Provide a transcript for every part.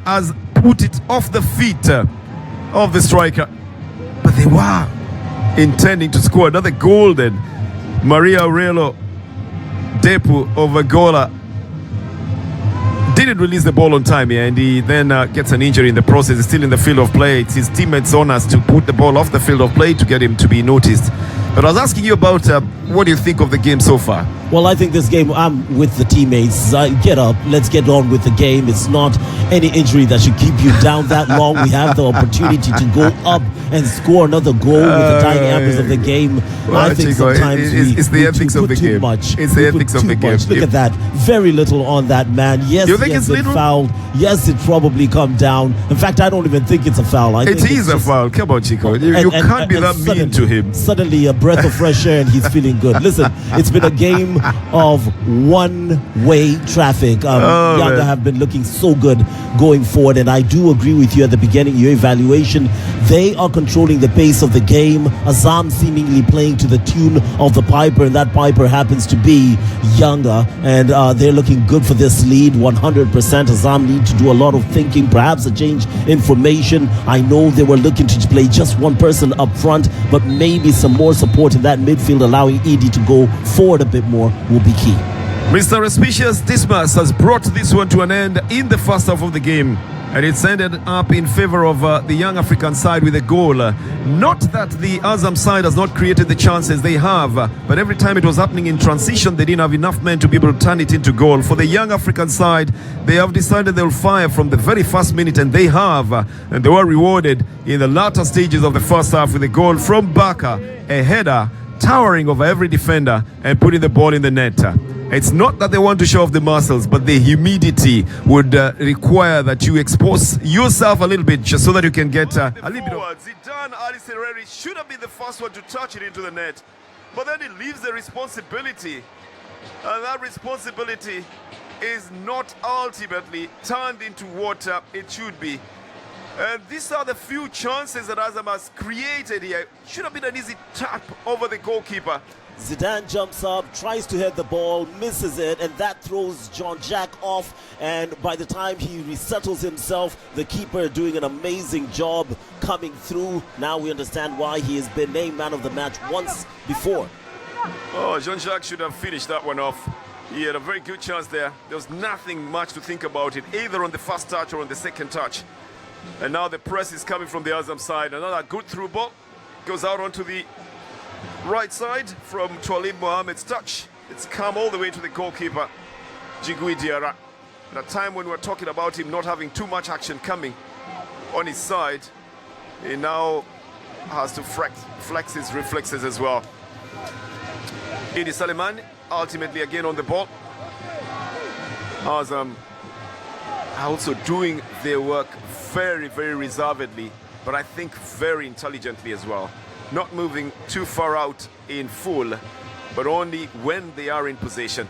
has put it off the feet of the striker. But they were intending to score another goal then. Maria Aurelio Depu of Angola didn't release the ball on time here, and he then gets an injury in the process. He's still in the field of play. It's his teammates' onus to put the ball off the field of play to get him to be noticed. But I was asking you about what do you think of the game so far? Well, I think this game, I'm with the teammates. Get up, let's get on with the game. It's not any injury that should keep you down that long. We have the opportunity to go up and score another goal with the dying embers of the game. Well, I think Chico, sometimes it's the ethics of the game. It's the ethics of the game. Look at that. Very little on that man. Yes, you think he has it's been little? fouled. Yes, it probably come down. In fact, I don't even think it's a foul. I think it is a foul. Come on, Chico. You can't be that mean to him. Suddenly, a breath of fresh air and he's feeling good. Listen, it's been a game of one-way traffic. Yanga have been looking so good going forward, and I do agree with you at the beginning, your evaluation. They are controlling the pace of the game. Azam seemingly playing to the tune of the piper, and that piper happens to be Yanga, and they're looking good for this lead 100%. Azam need to do a lot of thinking, perhaps a change in formation. I know they were looking to play just one person up front, but maybe some more support in that midfield, allowing Edie to go forward a bit more, will be key. Mr. Auspicious Dismas has brought this one to an end in the first half of the game, and it's ended up in favor of the young African side with a goal. Not that the Azam side has not created the chances, they have, but every time it was happening in transition, they didn't have enough men to be able to turn it into goal. For the young African side, they have decided they'll fire from the very first minute, and they have, and they were rewarded in the latter stages of the first half with a goal from Baka, a header towering over every defender and putting the ball in the net. It's not that they want to show off the muscles, but the humidity would require that you expose yourself a little bit just so that you can get a little bit of... Zidane Ali Serreri should have been the first one to touch it into the net, but then it leaves the responsibility, and that responsibility is not ultimately turned into what it should be. And these are the few chances that Azam has created here. Should have been an easy tap over the goalkeeper. Zidane jumps up, tries to hit the ball, misses it, and that throws Jean-Jacques off. And by the time he resettles himself, the keeper doing an amazing job coming through. Now we understand why he has been named man of the match once before. Oh, Jean-Jacques should have finished that one off. He had a very good chance there. There was nothing much to think about it, either on the first touch or on the second touch. And now the press is coming from the Azam side. Another good through ball. Goes out onto the right side from Twalib Mohamed's touch. It's come all the way to the goalkeeper, Jigui Diarra. At a time when we're talking about him not having too much action coming on his side, he now has to flex his reflexes as well. Idi Salimani ultimately again on the ball. Azam also doing their work very, very reservedly, but I think very intelligently as well. Not moving too far out in full, but only when they are in possession.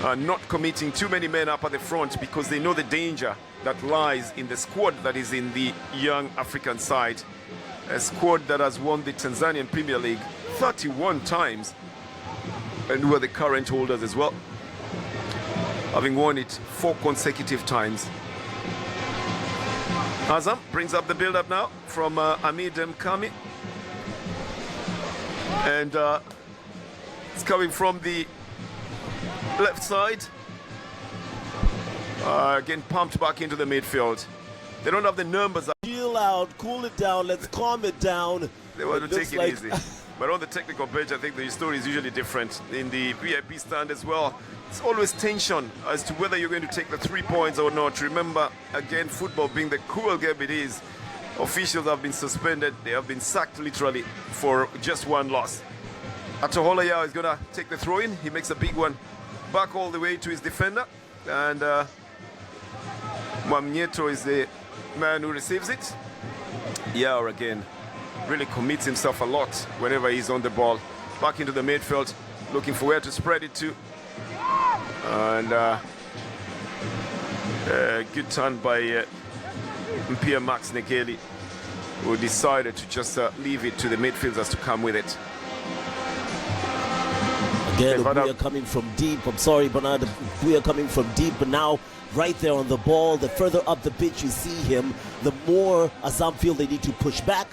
Not committing too many men up at the front because they know the danger that lies in the squad that is in the young African side. A squad that has won the Tanzanian Premier League 31 times and who are the current holders as well, having won it 4 consecutive times. Azam brings up the build-up now from Amid Mkami. And it's coming from the left side. Again pumped back into the midfield. They don't have the numbers. Chill out, cool it down, let's calm it down. They want to take it easy. But on the technical bench, I think the story is usually different. In the VIP stand as well, it's always tension as to whether you're going to take the 3 points or not. Remember, again, football being the cruel game it is, officials have been suspended. They have been sacked literally for just one loss. Atohola Yao is going to take the throw in. He makes a big one back all the way to his defender. And Mwamnyeto is the man who receives it. Yao again really commits himself a lot whenever he's on the ball. Back into the midfield, looking for where to spread it to. And good turn by Mpia Max Negeli, who decided to just leave it to the midfielders to come with it. Again, we are coming from deep. I'm sorry, Bernard. We are coming from deep, but now right there on the ball, the further up the pitch you see him, the more Azam feel they need to push back.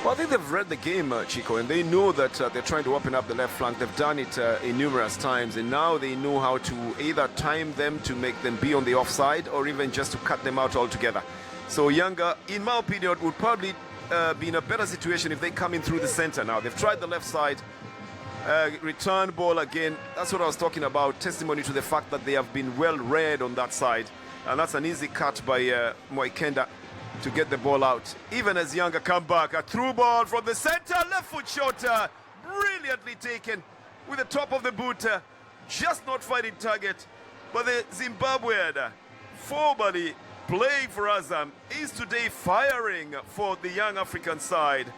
Well, I think they've read the game, Chico, and they know that they're trying to open up the left flank. They've done it in numerous times, and now they know how to either time them to make them be on the offside or even just to cut them out altogether. So Yanga, in my opinion, would probably be in a better situation if they come in through the center now. They've tried the left side. Return ball again. That's what I was talking about. Testimony to the fact that they have been well read on that side. And that's an easy cut by Moikenda to get the ball out. Even as Yanga come back, a through ball from the center, left foot shot, brilliantly taken with the top of the boot, just not finding target. But the Zimbabwean, formerly playing for Azam, is today firing for the young African side.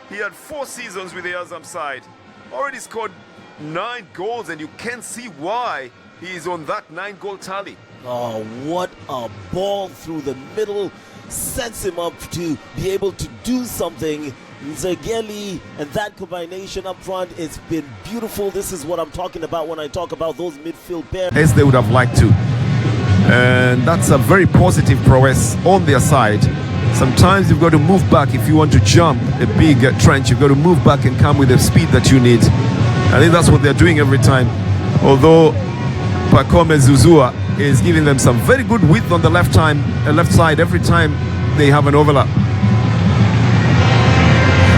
He had 4 seasons with the Azam side, already scored 9 goals, and you can see why he is on that 9-goal tally. Oh, what a ball through the middle. Sets him up to be able to do something. Nzegeli and that combination up front, it's been beautiful. This is what I'm talking about when I talk about those midfield pairs. As they would have liked to. And that's a very positive prowess on their side. Sometimes you've got to move back if you want to jump a big trench. You've got to move back and come with the speed that you need. I think that's what they're doing every time. Although Pacome Zuzua is giving them some very good width on the left side every time they have an overlap.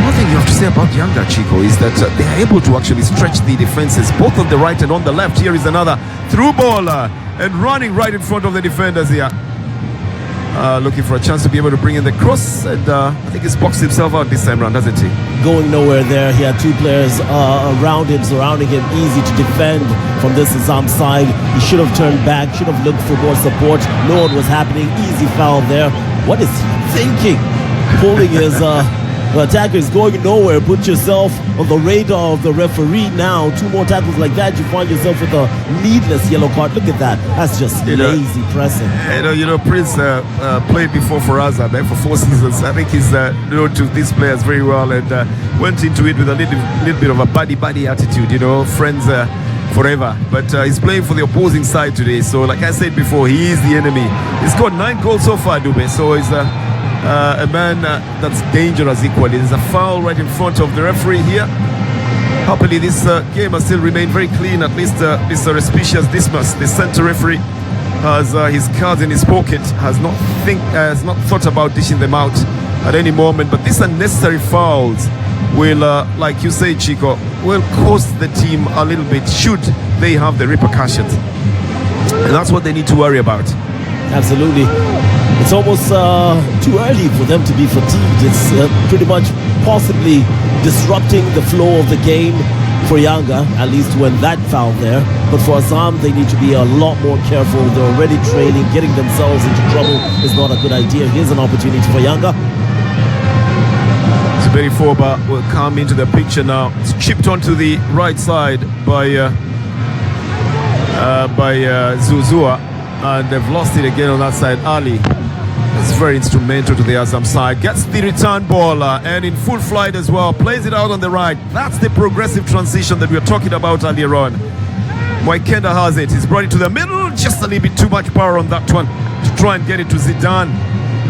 One thing you have to say about Yanga, Chico, is that they are able to actually stretch the defenses both on the right and on the left. Here is another through ball and running right in front of the defenders here. Looking for a chance to be able to bring in the cross, and I think he's boxed himself out this time round, hasn't he? Going nowhere there. He had 2 players around him, surrounding him, easy to defend from this Azam side. He should have turned back, should have looked for more support. No one was happening. Easy foul there. What is he thinking? Pulling his attacker is going nowhere. Put yourself on the radar of the referee now. 2 more tackles like that, you find yourself with a needless yellow card. Look at that. That's just lazy pressing. Prince played before for Azam for 4 seasons. I think he's known to these players very well, and went into it with a little bit of a buddy attitude. Friends forever. But he's playing for the opposing side today. So, like I said before, he is the enemy. He's got 9 goals so far, Dube. So he's a man that's dangerous equally. There's a foul right in front of the referee here. Happily, this game has still remained very clean. At least Mr. Respicious Dismas, the center referee, has his cards in his pocket, has not thought about dishing them out at any moment. But these unnecessary fouls will, like you say, Chico, will cost the team a little bit should they have the repercussions. And that's what they need to worry about. Absolutely. It's almost too early for them to be fatigued. It's pretty much possibly disrupting the flow of the game for Yanga, at least when that foul there. But for Azam, they need to be a lot more careful. They're already trailing. Getting themselves into trouble is not a good idea. Here's an opportunity for Yanga. Zuberi Foba will come into the picture now. It's chipped onto the right side by Zuzua, and they've lost it again on that side. Ali is very instrumental to the Azam side. Gets the return ball and in full flight as well. Plays it out on the right. That's the progressive transition that we were talking about earlier on. Moikenda has it. He's brought it to the middle. Just a little bit too much power on that one to try and get it to Zidane.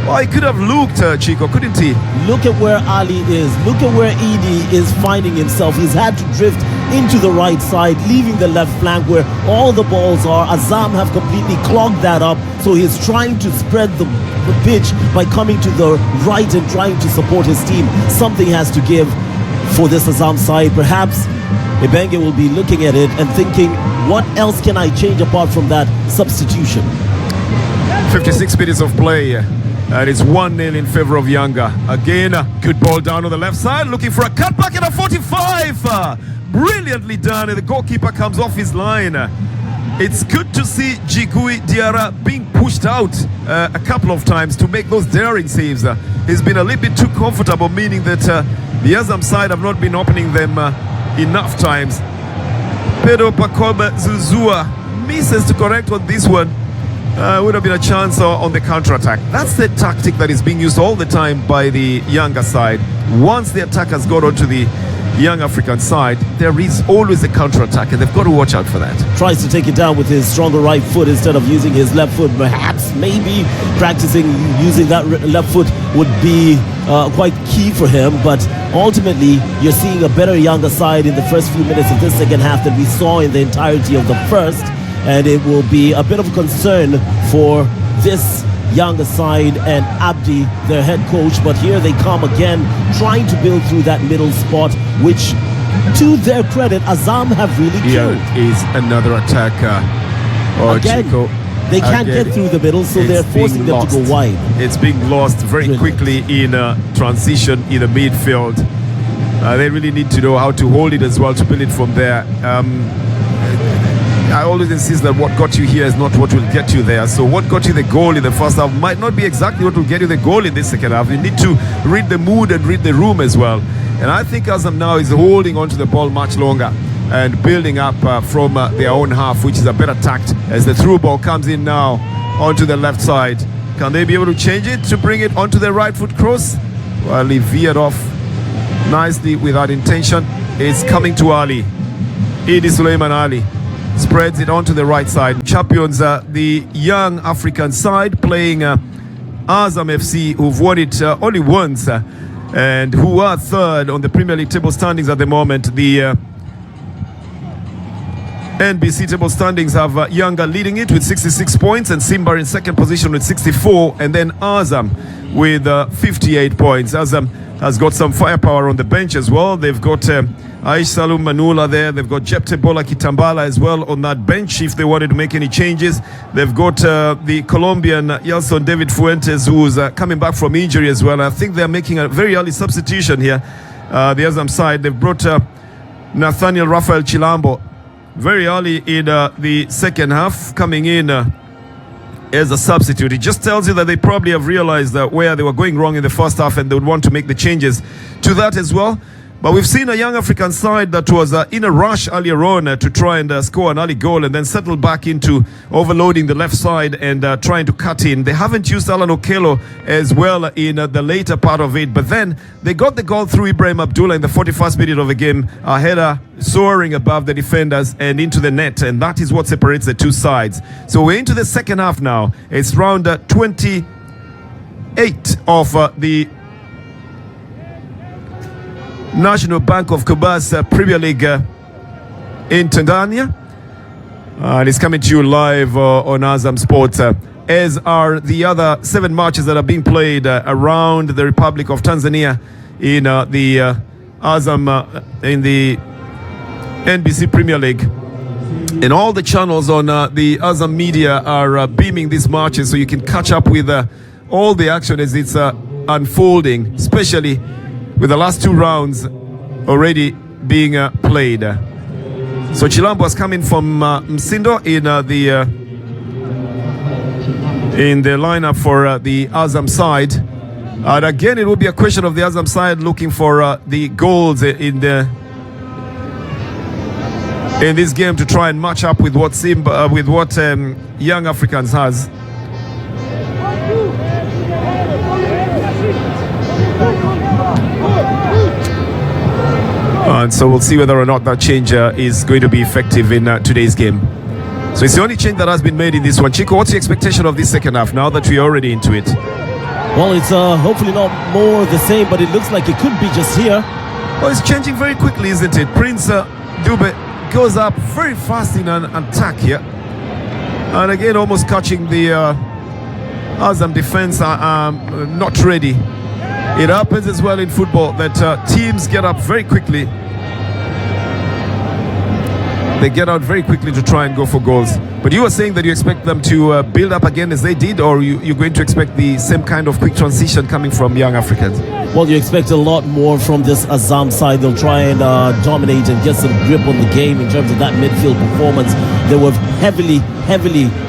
Oh, he could have looked, Chico, couldn't he? Look at where Ali is. Look at where Edie is finding himself. He's had to drift into the right side, leaving the left flank where all the balls are. Azam have completely clogged that up, so he's trying to spread the pitch by coming to the right and trying to support his team. Something has to give for this Azam side. Perhaps Ibenge will be looking at it and thinking, what else can I change apart from that substitution? 56 minutes of play. And it's 1-0 in favor of Yanga. Again, good ball down on the left side, looking for a cutback at a 45. Brilliantly done, and the goalkeeper comes off his line. It's good to see Jigui Diarra being pushed out a couple of times to make those daring saves. He's been a little bit too comfortable, meaning that the Azam side have not been opening them enough times. Pedro Pacoba Zuzua misses to correct on this one. Would have been a chance on the counter-attack. That's the tactic that is being used all the time by the Yanga side. Once the attackers got onto the young African side, there is always a counter-attack, and they've got to watch out for that. Tries to take it down with his stronger right foot instead of using his left foot. Perhaps, maybe practicing using that left foot would be quite key for him. But ultimately, you're seeing a better Yanga side in the first few minutes of this second half than we saw in the entirety of the first. And it will be a bit of a concern for this Yanga side and Abdi, their head coach. But here they come again, trying to build through that middle spot, which, to their credit, Azam have really killed. Here is another attacker. Again, Chico. they can't get through the middle, so they're forcing them to go wide. It's being lost very quickly in transition in the midfield. They really need to know how to hold it as well, to build it from there. I always insist that what got you here is not what will get you there. So what got you the goal in the first half might not be exactly what will get you the goal in this second half. You need to read the mood and read the room as well. And I think Azam now is holding onto the ball much longer and building up from their own half, which is a better tact as the through ball comes in now onto the left side. Can they be able to change it to bring it onto the right foot cross? Well, he veered off nicely without intention. It's coming to Ali. Idi Suleiman Ali spreads it onto the right side. Champions, the young African side, playing Azam FC, who've won it only once and who are third on the Premier League table standings at the moment. The NBC table standings have Yanga leading it with 66 points and Simba in second position with 64, and then Azam with 58 points. Azam has got some firepower on the bench as well. They've got Aish Salum Manula there. They've got Jepte Bola Kitambala as well on that bench if they wanted to make any changes. They've got the Colombian Yelson David Fuentes, who's coming back from injury as well. I think they're making a very early substitution here. The Azam side, they've brought Nathaniel Rafael Chilambo very early in the second half, coming in as a substitute. It just tells you that they probably have realized where they were going wrong in the first half, and they would want to make the changes to that as well. But we've seen a young African side that was in a rush earlier on to try and score an early goal, and then settle back into overloading the left side and trying to cut in. They haven't used Alan Okello as well in the later part of it, but then they got the goal through Ibrahim Abdullah in the 41st minute of the game. A header soaring above the defenders and into the net, and that is what separates the two sides. So we're into the second half now. It's round 28 of the National Bank of Kubas Premier League in Tanzania, and it's coming to you live on Azam Sports, as are the other 7 matches that are being played around the Republic of Tanzania in the Azam in the NBC Premier League. And all the channels on the Azam media are beaming these matches, so you can catch up with all the action as it's unfolding, especially with the last 2 rounds already being played. So Chilambo is coming from Msindo in the lineup for the Azam side. And again, it will be a question of the Azam side looking for the goals in this game to try and match up with what Young Africans has. And so we'll see whether or not that change is going to be effective in today's game. So it's the only change that has been made in this one. Chico, what's the expectation of this second half now that we're already into it? Well, it's hopefully not more the same, but it looks like it could be just here. Well, it's changing very quickly, isn't it? Prince Dube goes up very fast in an attack here. And again, almost catching the Azam defense not ready. It happens as well in football that teams get up very quickly. They get out very quickly to try and go for goals. But you were saying that you expect them to build up again as they did, or you're going to expect the same kind of quick transition coming from Young Africans? Well, you expect a lot more from this Azam side. They'll try and dominate and get some grip on the game in terms of that midfield performance. They were heavily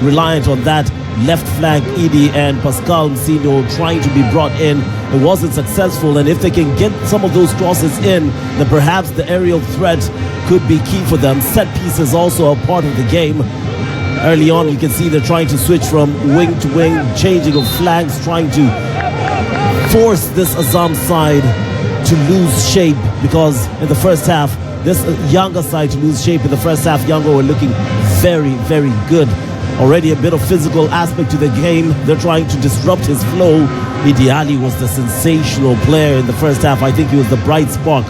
reliant on that left flank. Edie and Pascal Msino trying to be brought in. It wasn't successful, and if they can get some of those crosses in, then perhaps the aerial threat could be key for them. Set pieces also a part of the game. Early on, you can see they're trying to switch from wing to wing, changing of flanks, trying to force this Azam side to lose shape, because in the first half, this Yanga side to lose shape in the first half, Yanga were looking very, very good. Already a bit of physical aspect to the game. They're trying to disrupt his flow. Idi was the sensational player in the first half. I think he was the bright spark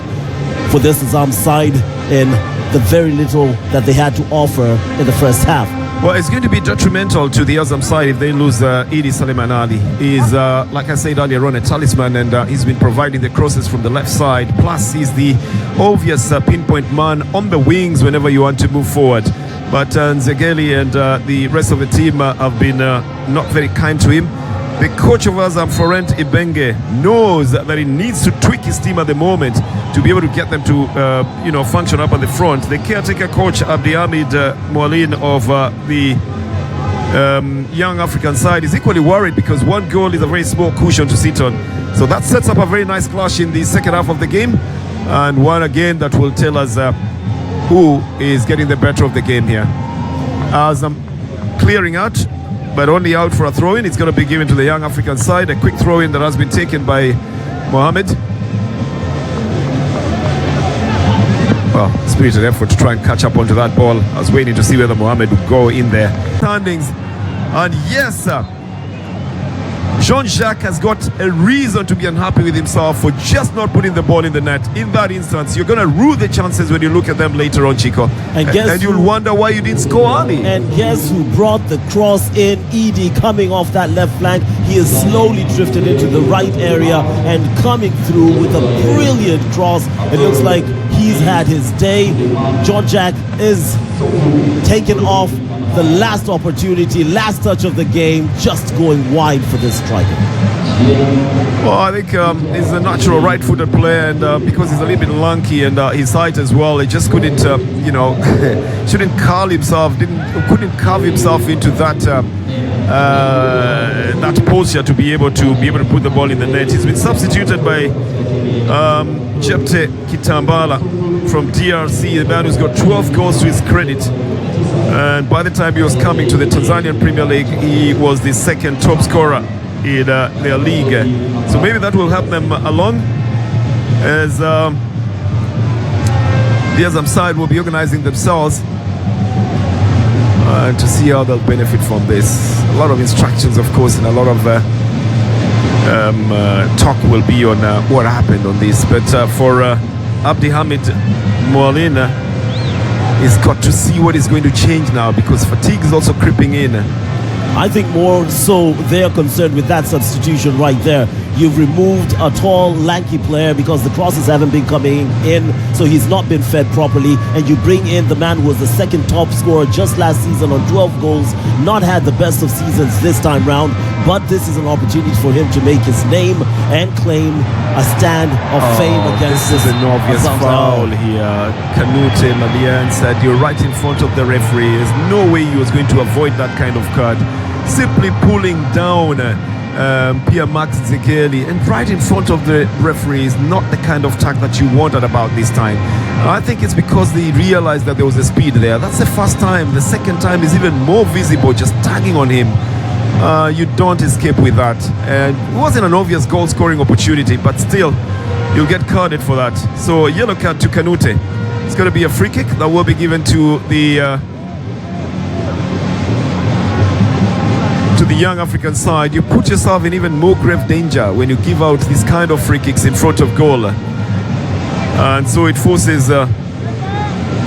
for this Azam side in the very little that they had to offer in the first half. Well, it's going to be detrimental to the Azam side if they lose Idi Suleiman Ali. He's, like I said earlier on, a talisman, and he's been providing the crosses from the left side. Plus, he's the obvious pinpoint man on the wings whenever you want to move forward. But Nzegeli and the rest of the team have been not very kind to him. The coach of Azam, Florent Ibenge, knows that he needs to tweak his team at the moment to be able to get them to, function up at the front. The caretaker coach, Abdihamid Moalin of the Young African side, is equally worried because one goal is a very small cushion to sit on. So that sets up a very nice clash in the second half of the game, and one again that will tell us who is getting the better of the game here. Azam clearing out, but only out for a throw-in. It's going to be given to the Young African side. A quick throw-in that has been taken by Mohamed. Well, spirited effort to try and catch up onto that ball. I was waiting to see whether Mohamed would go in there. Standings, and yes, Jean-Jacques has got a reason to be unhappy with himself for just not putting the ball in the net. In that instance, you're going to rue the chances when you look at them later on, Chico. And you'll wonder why you didn't score early. And guess who brought the cross in? Idi coming off that left flank. He has slowly drifted into the right area and coming through with a brilliant cross. It looks like he's had his day. Jean-Jacques is taken off the last opportunity, last touch of the game, just going wide for this striker. Well, I think he's a natural right-footed player, and because he's a little bit lanky and his height as well, he just couldn't, shouldn't curl himself, couldn't carve himself into that that posture to be able to put the ball in the net. He's been substituted by Jepte Kitambala from DRC, the man who's got 12 goals to his credit. And by the time he was coming to the Tanzanian Premier League, he was the second top scorer in their league. So maybe that will help them along, as the Azam side will be organizing themselves to see how they'll benefit from this. A lot of instructions, of course, and a lot of talk will be on what happened on this. But for Abdihamid Moalin, he's got to see what is going to change now, because fatigue is also creeping in. I think more so they're concerned with that substitution right there. You've removed a tall, lanky player because the crosses haven't been coming in, so he's not been fed properly, and you bring in the man who was the second top scorer just last season on 12 goals, not had the best of seasons this time round, but this is an opportunity for him to make his name and claim a stand of fame against this. Is an obvious foul here. Kanute Malian said, you're right in front of the referee. There's no way he was going to avoid that kind of card. Simply pulling down Pierre Max Nzegeli and right in front of the referee is not the kind of tag that you want at about this time. I think it's because they realized that there was a speed there. That's the first time. The second time is even more visible, just tagging on him. You don't escape with that. And it wasn't an obvious goal scoring opportunity, but still you'll get carded for that. So yellow card to Kanute. It's going to be a free kick that will be given to the Young African side. You put yourself in even more grave danger when you give out these kind of free kicks in front of goal, and so it forces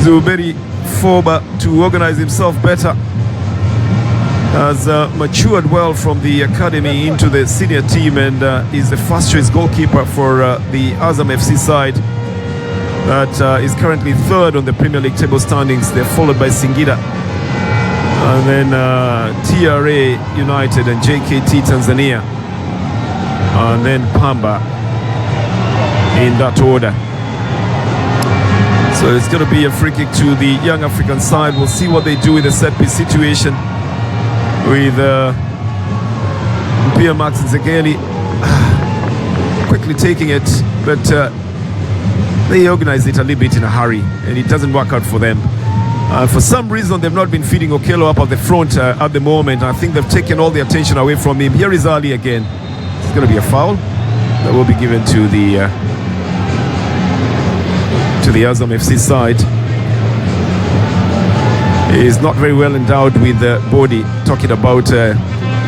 Zuberi Foba to organize himself better. Has matured well from the academy into the senior team, and is the first choice goalkeeper for the Azam FC side that is currently third on the Premier League table standings. They're followed by Singida, and then TRA United and JKT Tanzania, and then Pamba, in that order. So it's going to be a free kick to the Young African side. We'll see what they do with the set piece situation with Pierre Max Nzegeli quickly taking it, but they organize it a little bit in a hurry and it doesn't work out for them. For some reason, they've not been feeding Okello up at the front at the moment. I think they've taken all the attention away from him. Here is Ali again. It's going to be a foul that will be given to the to the Azam FC side. He is not very well endowed with the body, talking about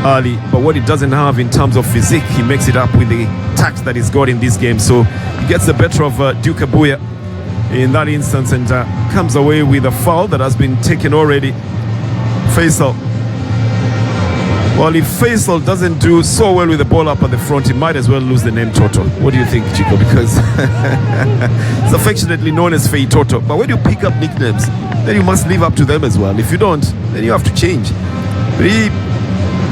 Ali, but what he doesn't have in terms of physique, he makes it up with the tact that he's got in this game. So he gets the better of Duke Abuya in that instance and comes away with a foul that has been taken already. Faisal. Well, if Faisal doesn't do so well with the ball up at the front, he might as well lose the name Toto. What do you think, Chico? Because it's affectionately known as Fei Toto. But when you pick up nicknames, then you must live up to them as well. If you don't, then you have to change. But he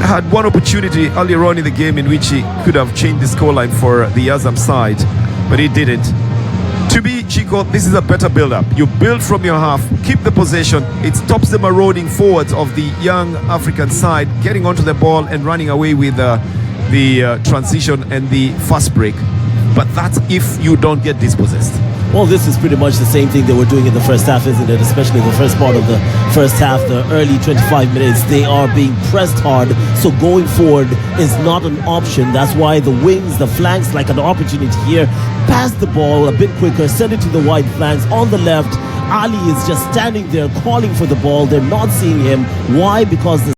had one opportunity earlier on in the game in which he could have changed the scoreline for the Azam side, but he didn't. To me, Chico, this is a better build-up. You build from your half, keep the possession. It stops the marauding forwards of the young African side getting onto the ball and running away with the transition and the fast break. But that's if you don't get dispossessed. Well, this is pretty much the same thing they were doing in the first half, isn't it? Especially the first part of the first half, the early 25 minutes. They are being pressed hard, so going forward is not an option. That's why the wings, the flanks, like an opportunity here. Pass the ball a bit quicker, send it to the wide flanks. On the left, Ali is just standing there calling for the ball. They're not seeing him. Why? Because the